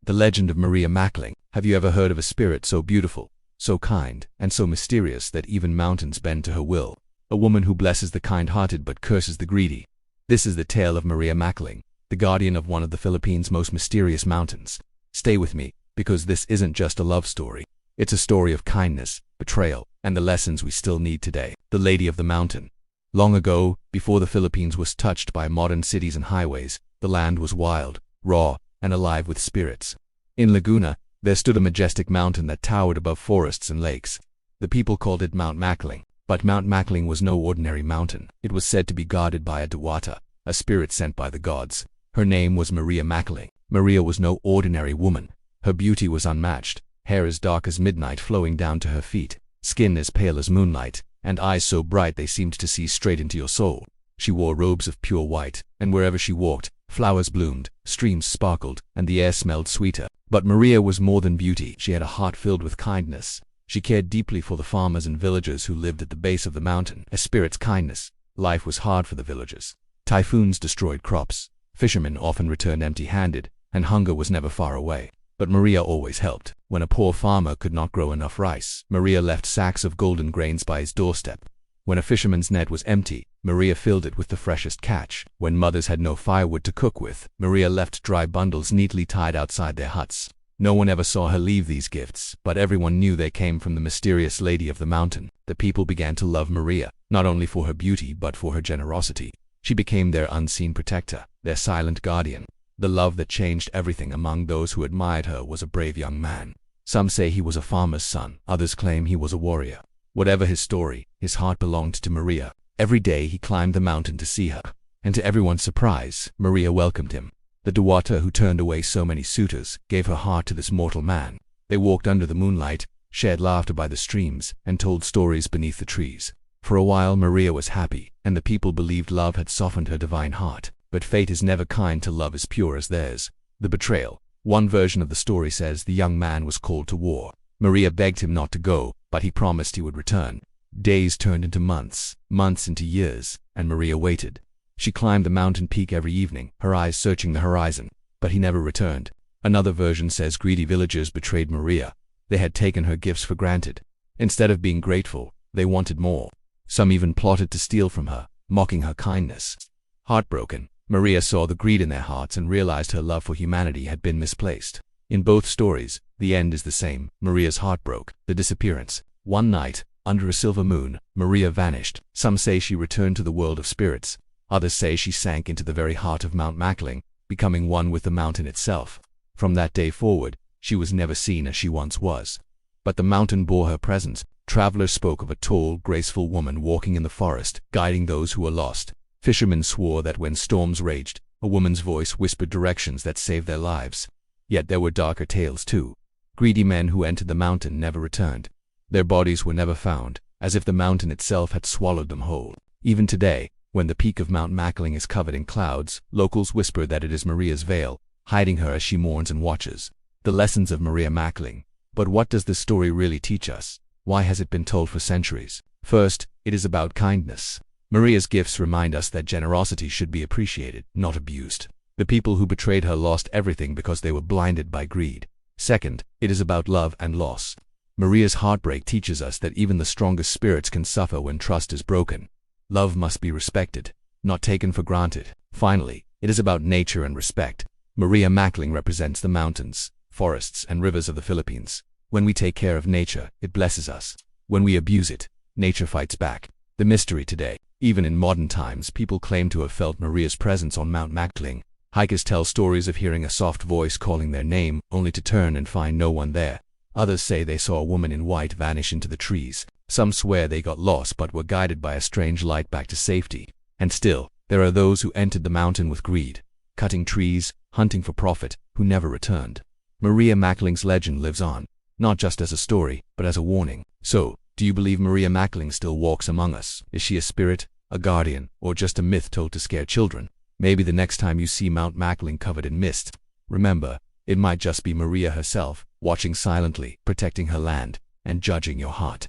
The legend of Maria Makiling. Have you ever heard of a spirit so beautiful, so kind, and so mysterious that even mountains bend to her will? A woman who blesses the kind-hearted but curses the greedy. This is the tale of Maria Makiling, the guardian of one of the Philippines' most mysterious mountains. Stay with me, because this isn't just a love story. It's a story of kindness, betrayal, and the lessons we still need today. The Lady of the Mountain. Long ago, before the Philippines was touched by modern cities and highways, the land was wild, raw, and alive with spirits. In Laguna, there stood a majestic mountain that towered above forests and lakes. The people called it Mount Makiling. But Mount Makiling was no ordinary mountain. It was said to be guarded by a Dewata, a spirit sent by the gods. Her name was Maria Makiling. Maria was no ordinary woman. Her beauty was unmatched, hair as dark as midnight flowing down to her feet, skin as pale as moonlight, and eyes so bright they seemed to see straight into your soul. She wore robes of pure white, and wherever she walked, flowers bloomed, streams sparkled, and the air smelled sweeter. But Maria was more than beauty. She had a heart filled with kindness. She cared deeply for the farmers and villagers who lived at the base of the mountain. A spirit's kindness. Life was hard for the villagers. Typhoons destroyed crops. Fishermen often returned empty-handed, and hunger was never far away. But Maria always helped. When a poor farmer could not grow enough rice, Maria left sacks of golden grains by his doorstep. When a fisherman's net was empty, Maria filled it with the freshest catch. When mothers had no firewood to cook with, Maria left dry bundles neatly tied outside their huts. No one ever saw her leave these gifts, but everyone knew they came from the mysterious Lady of the Mountain. The people began to love Maria, not only for her beauty but for her generosity. She became their unseen protector, their silent guardian. The love that changed everything. Among those who admired her was a brave young man. Some say he was a farmer's son, others claim he was a warrior. Whatever his story, his heart belonged to Maria. Every day he climbed the mountain to see her, and to everyone's surprise, Maria welcomed him. The Dewata who turned away so many suitors gave her heart to this mortal man. They walked under the moonlight, shared laughter by the streams, and told stories beneath the trees. For a while Maria was happy, and the people believed love had softened her divine heart. But fate is never kind to love as pure as theirs. The Betrayal. One version of the story says the young man was called to war. Maria begged him not to go, but he promised he would return. Days turned into months, months into years, and Maria waited. She climbed the mountain peak every evening, her eyes searching the horizon, but he never returned. Another version says greedy villagers betrayed Maria. They had taken her gifts for granted. Instead of being grateful, they wanted more. Some even plotted to steal from her, mocking her kindness. Heartbroken, Maria saw the greed in their hearts and realized her love for humanity had been misplaced. In both stories, the end is the same. Maria's heart broke. The disappearance. One night, under a silver moon, Maria vanished. Some say she returned to the world of spirits. Others say she sank into the very heart of Mount Makiling, becoming one with the mountain itself. From that day forward, she was never seen as she once was. But the mountain bore her presence. Travelers spoke of a tall, graceful woman walking in the forest, guiding those who were lost. Fishermen swore that when storms raged, a woman's voice whispered directions that saved their lives. Yet there were darker tales too. Greedy men who entered the mountain never returned. Their bodies were never found, as if the mountain itself had swallowed them whole. Even today, when the peak of Mount Makiling is covered in clouds, locals whisper that it is Maria's veil, hiding her as she mourns and watches. The lessons of Maria Makiling. But what does this story really teach us? Why has it been told for centuries? First, it is about kindness. Maria's gifts remind us that generosity should be appreciated, not abused. The people who betrayed her lost everything because they were blinded by greed. Second, it is about love and loss. Maria's heartbreak teaches us that even the strongest spirits can suffer when trust is broken. Love must be respected, not taken for granted. Finally, it is about nature and respect. Maria Makiling represents the mountains, forests, and rivers of the Philippines. When we take care of nature, it blesses us. When we abuse it, nature fights back. The mystery today. Even in modern times, people claim to have felt Maria's presence on Mount Makiling. Hikers tell stories of hearing a soft voice calling their name, only to turn and find no one there. Others say they saw a woman in white vanish into the trees. Some swear they got lost but were guided by a strange light back to safety. And still, there are those who entered the mountain with greed, cutting trees, hunting for profit, who never returned. Maria Makiling's legend lives on, not just as a story, but as a warning. So, do you believe Maria Makiling still walks among us? Is she a spirit, a guardian, or just a myth told to scare children? Maybe the next time you see Mount Makiling covered in mist, remember, it might just be Maria herself, watching silently, protecting her land, and judging your heart.